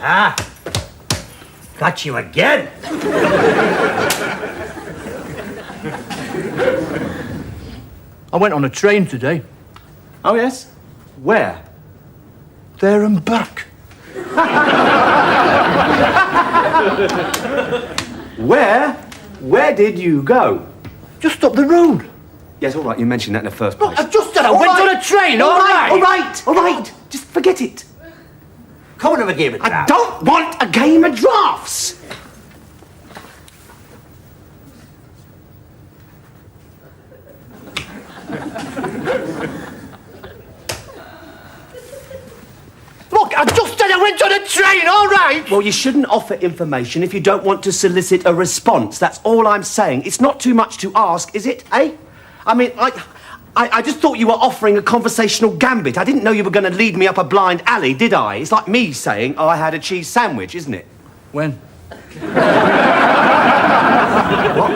Ah, got you again. I went on a train today. Oh, yes? Where? There and back. Where? Where did you go? Just up the road. Yes, all right, you mentioned that in the first place. I just said I went on a train, all right. All right. Just forget it. Come and have a game of I drafts. don't want a game of drafts. Look, I just said I went on a train, all right. Well, you shouldn't offer information if you don't want to solicit a response. That's all I'm saying. It's not too much to ask, is it, eh? I mean, I just thought you were offering a conversational gambit. I didn't know you were going to lead me up a blind alley, did I? It's like me saying, oh, I had a cheese sandwich, isn't it? When? What?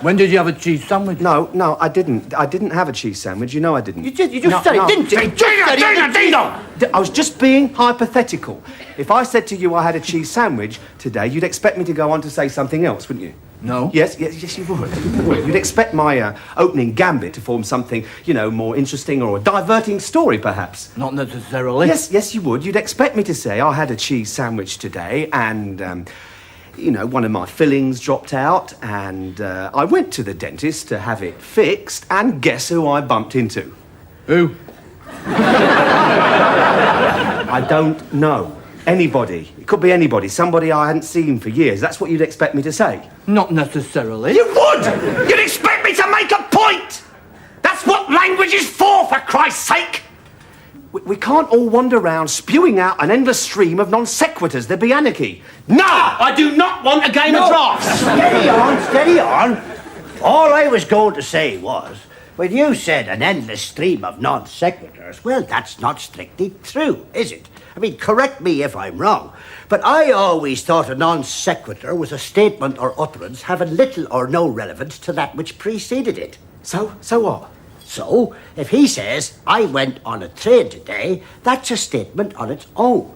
When did you have a cheese sandwich? No, I didn't. I didn't have a cheese sandwich. You know I didn't. You just said it, didn't you? I was just being hypothetical. If I said to you I had a cheese sandwich today, you'd expect me to go on to say something else, wouldn't you? No. Yes, you would. You would. You'd expect my opening gambit to form something, you know, more interesting or a diverting story, perhaps. Not necessarily. Yes, you would. You'd expect me to say I had a cheese sandwich today and, you know, one of my fillings dropped out and I went to the dentist to have it fixed and guess who I bumped into? Who? I don't know. Anybody. It could be anybody. Somebody I hadn't seen for years. That's what you'd expect me to say. Not necessarily. You would! You'd expect me to make a point! That's what language is for Christ's sake! We can't all wander around spewing out an endless stream of non sequiturs. There'd be anarchy. No! I do not want a game of drafts! Steady on. All I was going to say was, when you said an endless stream of non sequiturs, well, that's not strictly true, is it? I mean, correct me if I'm wrong, but I always thought a non sequitur was a statement or utterance having little or no relevance to that which preceded it. So what? So, if he says, I went on a train today, that's a statement on its own.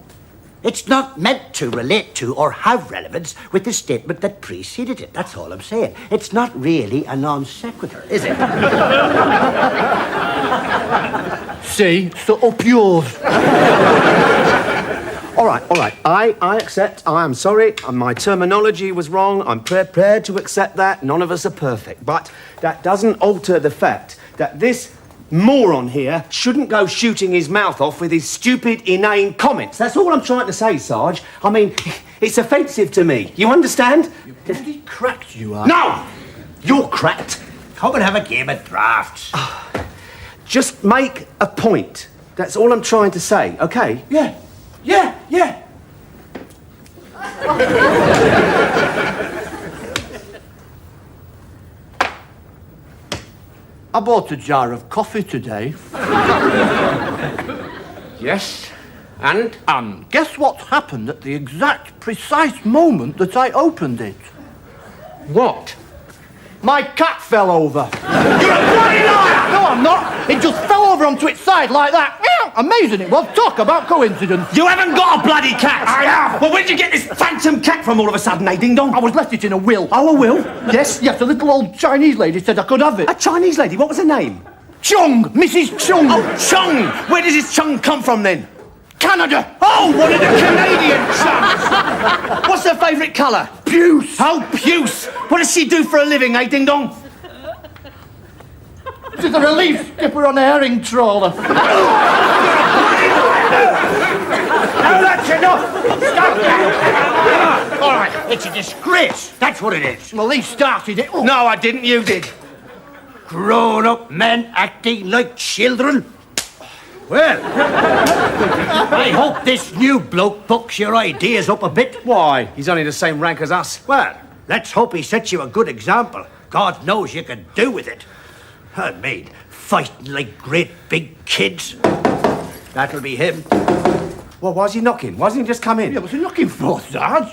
It's not meant to relate to or have relevance with the statement that preceded it. That's all I'm saying. It's not really a non sequitur, is it? See, so up yours. All right. I accept. I am sorry. My terminology was wrong. I'm prepared to accept that. None of us are perfect. But that doesn't alter the fact that this moron here shouldn't go shooting his mouth off with his stupid, inane comments. That's all I'm trying to say, Sarge. I mean, it's offensive to me. You understand? You're bloody cracked, you are. No! You're cracked. Come and have a game of drafts. Just make a point. That's all I'm trying to say, okay? Yeah. I bought a jar of coffee today. Yes. And? And guess what happened at the exact precise moment that I opened it? What? My cat fell over. You're a bloody liar! No, I'm not. It just fell over onto its side like that. Amazing it was. Talk about coincidence. You haven't got a bloody cat! I have! Well, where'd you get this phantom cat from all of a sudden, eh, Ding Dong? I was left it in a will. Oh, a will? Yes, a little old Chinese lady said I could have it. A Chinese lady? What was her name? Chung! Mrs. Chung! Oh, Chung! Where does this Chung come from, then? Canada! Oh, one of the Canadian Chungs! What's her favourite colour? Puce! Oh, puce! What does she do for a living, eh, Ding Dong? She's a relief skipper on a herring trawler. Now that's enough! Stop that! All right, it's a disgrace. That's what it is. Well, he started it. No, I didn't. You did. Grown-up men acting like children. Well, I hope this new bloke bucks your ideas up a bit. Why? He's only the same rank as us. Well, let's hope he sets you a good example. God knows you can do with it. I mean, fighting like great big kids. That'll be him. Well, why's he knocking? Why doesn't he just come in? Yeah, what's he looking for, Sarge?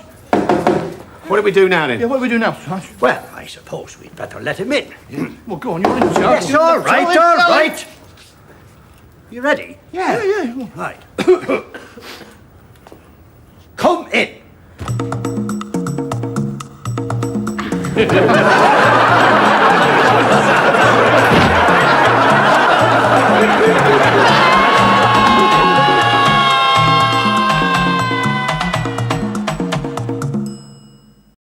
What do we do now, then? Yeah, what do we do now, Sarge? Well, I suppose we'd better let him in. Well, go on, you're in charge. Yes, all right. You ready? Yeah. Right. Come in.